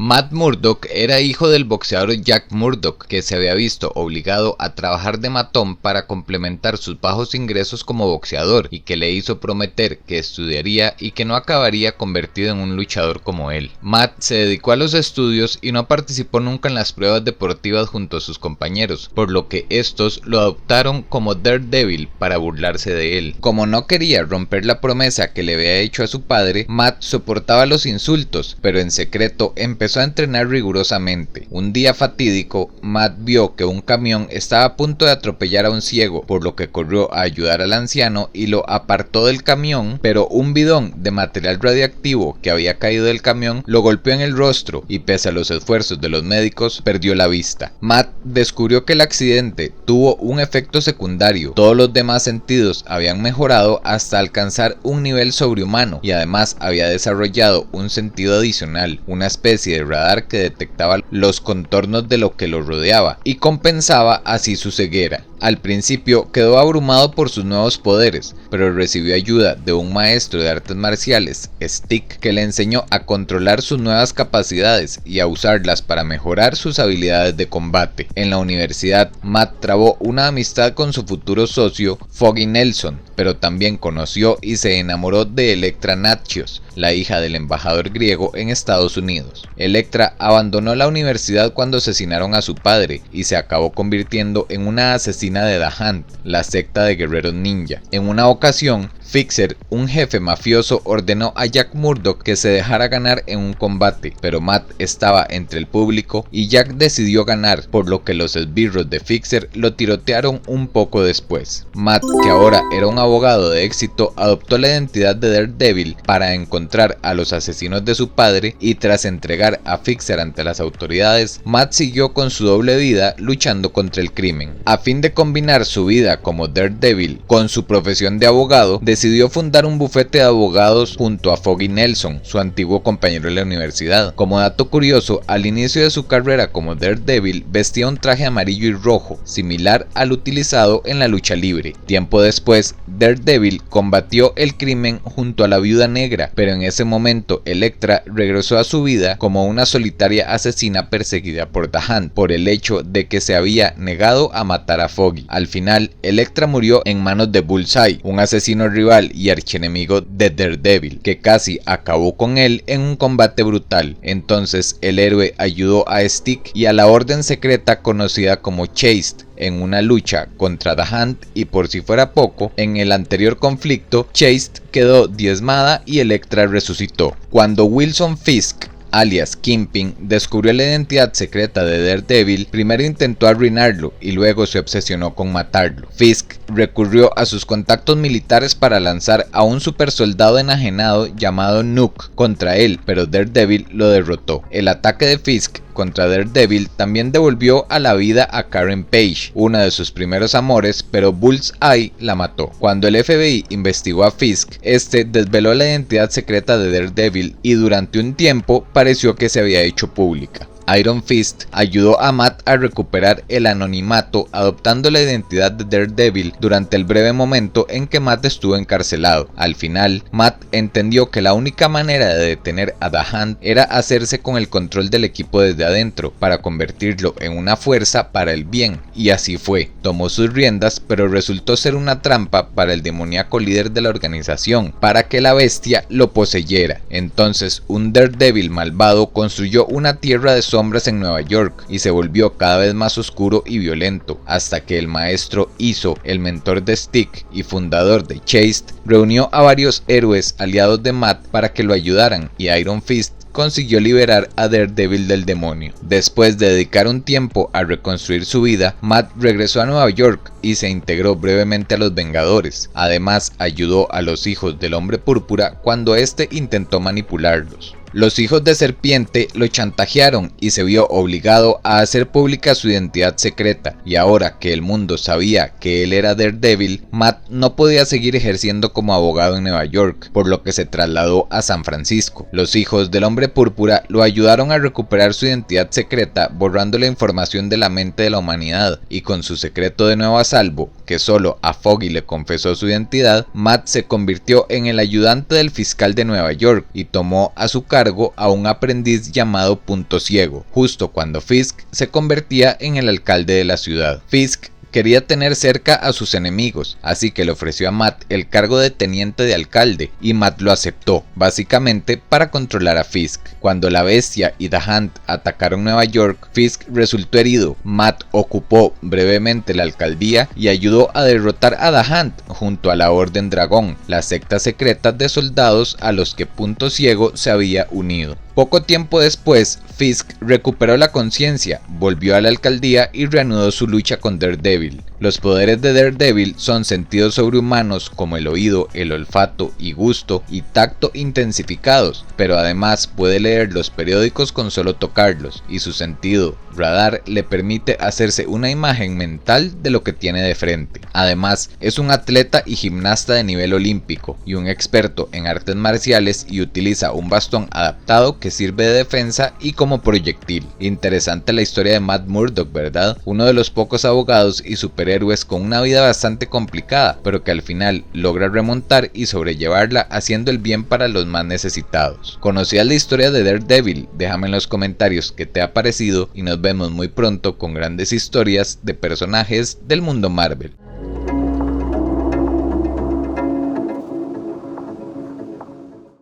Matt Murdock era hijo del boxeador Jack Murdock, que se había visto obligado a trabajar de matón para complementar sus bajos ingresos como boxeador, y que le hizo prometer que estudiaría y que no acabaría convertido en un luchador como él. Matt se dedicó a los estudios y no participó nunca en las pruebas deportivas junto a sus compañeros, por lo que estos lo adoptaron como Daredevil para burlarse de él. Como no quería romper la promesa que le había hecho a su padre, Matt soportaba los insultos, pero en secreto empezó a entrenar rigurosamente. Un día fatídico, Matt vio que un camión estaba a punto de atropellar a un ciego, por lo que corrió a ayudar al anciano y lo apartó del camión, pero un bidón de material radiactivo que había caído del camión lo golpeó en el rostro y, pese a los esfuerzos de los médicos, perdió la vista. Matt descubrió que el accidente tuvo un efecto secundario. Todos los demás sentidos habían mejorado hasta alcanzar un nivel sobrehumano, y además había desarrollado un sentido adicional, una especie de radar que detectaba los contornos de lo que lo rodeaba y compensaba así su ceguera. Al principio quedó abrumado por sus nuevos poderes, pero recibió ayuda de un maestro de artes marciales, Stick, que le enseñó a controlar sus nuevas capacidades y a usarlas para mejorar sus habilidades de combate. En la universidad, Matt trabó una amistad con su futuro socio, Foggy Nelson, pero también conoció y se enamoró de Elektra Natchios, la hija del embajador griego en Estados Unidos. Elektra abandonó la universidad cuando asesinaron a su padre y se acabó convirtiendo en una asesina de The Hunt, la secta de guerreros ninja. En una ocasión, Fixer, un jefe mafioso, ordenó a Jack Murdock que se dejara ganar en un combate, pero Matt estaba entre el público y Jack decidió ganar, por lo que los esbirros de Fixer lo tirotearon un poco después. Matt, que ahora era un abogado de éxito, adoptó la identidad de Daredevil para encontrar a los asesinos de su padre, y tras entregar a Fixer ante las autoridades, Matt siguió con su doble vida luchando contra el crimen. A fin de combinar su vida como Daredevil con su profesión de abogado, decidió fundar un bufete de abogados junto a Foggy Nelson, su antiguo compañero de la universidad. Como dato curioso, al inicio de su carrera como Daredevil vestía un traje amarillo y rojo, similar al utilizado en la lucha libre. Tiempo después, Daredevil combatió el crimen junto a la Viuda Negra, pero en ese momento Elektra regresó a su vida como una solitaria asesina perseguida por The Hunt por el hecho de que se había negado a matar a Foggy. Al final, Elektra murió en manos de Bullseye, un asesino rival y archienemigo de Daredevil, que casi acabó con él en un combate brutal. Entonces el héroe ayudó a Stick y a la orden secreta conocida como Chaste en una lucha contra The Hunt, y por si fuera poco, en el anterior conflicto, Chaste quedó diezmada y Elektra resucitó. Cuando Wilson Fisk, alias Kingpin, descubrió la identidad secreta de Daredevil, primero intentó arruinarlo y luego se obsesionó con matarlo. Fisk recurrió a sus contactos militares para lanzar a un supersoldado enajenado llamado Nuke contra él, pero Daredevil lo derrotó. El ataque de Fisk contra Daredevil también devolvió a la vida a Karen Page, una de sus primeros amores, pero Bullseye la mató. Cuando el FBI investigó a Fisk, este desveló la identidad secreta de Daredevil y durante un tiempo pareció que se había hecho pública. Iron Fist ayudó a Matt a recuperar el anonimato adoptando la identidad de Daredevil durante el breve momento en que Matt estuvo encarcelado. Al final, Matt entendió que la única manera de detener a The Hunt era hacerse con el control del equipo desde adentro para convertirlo en una fuerza para el bien, y así fue. Tomó sus riendas, pero resultó ser una trampa para el demoníaco líder de la organización, para que la bestia lo poseyera. Entonces, un Daredevil malvado construyó una tierra de sombras en Nueva York y se volvió cada vez más oscuro y violento, hasta que el maestro Iso, el mentor de Stick y fundador de Chaste, reunió a varios héroes aliados de Matt para que lo ayudaran, y Iron Fist consiguió liberar a Daredevil del demonio. Después de dedicar un tiempo a reconstruir su vida, Matt regresó a Nueva York y se integró brevemente a los Vengadores. Además, ayudó a los hijos del Hombre Púrpura cuando este intentó manipularlos. Los hijos de Serpiente lo chantajearon y se vio obligado a hacer pública su identidad secreta, y ahora que el mundo sabía que él era Daredevil, Matt no podía seguir ejerciendo como abogado en Nueva York, por lo que se trasladó a San Francisco. Los hijos del Hombre Púrpura lo ayudaron a recuperar su identidad secreta, borrando la información de la mente de la humanidad, y con su secreto de nuevo a salvo, que solo a Foggy le confesó su identidad, Matt se convirtió en el ayudante del fiscal de Nueva York y tomó a su cargo cargo a un aprendiz llamado Punto Ciego, justo cuando Fisk se convertía en el alcalde de la ciudad. Fisk quería tener cerca a sus enemigos, así que le ofreció a Matt el cargo de teniente de alcalde, y Matt lo aceptó, básicamente para controlar a Fisk. Cuando la Bestia y The Hunt atacaron Nueva York, Fisk resultó herido. Matt ocupó brevemente la alcaldía y ayudó a derrotar a The Hunt junto a la Orden Dragón, la secta secreta de soldados a los que Punto Ciego se había unido. Poco tiempo después, Fisk recuperó la conciencia, volvió a la alcaldía y reanudó su lucha con Daredevil. Los poderes de Daredevil son sentidos sobrehumanos como el oído, el olfato y gusto y tacto intensificados, pero además puede leer los periódicos con solo tocarlos, y su sentido radar le permite hacerse una imagen mental de lo que tiene de frente. Además, es un atleta y gimnasta de nivel olímpico y un experto en artes marciales, y utiliza un bastón adaptado que sirve de defensa y como proyectil. Interesante la historia de Matt Murdock, ¿verdad? Uno de los pocos abogados y superhéroes con una vida bastante complicada, pero que al final logra remontar y sobrellevarla haciendo el bien para los más necesitados. ¿Conocías la historia de Daredevil? Déjame en los comentarios qué te ha parecido y nos vemos muy pronto con grandes historias de personajes del mundo Marvel.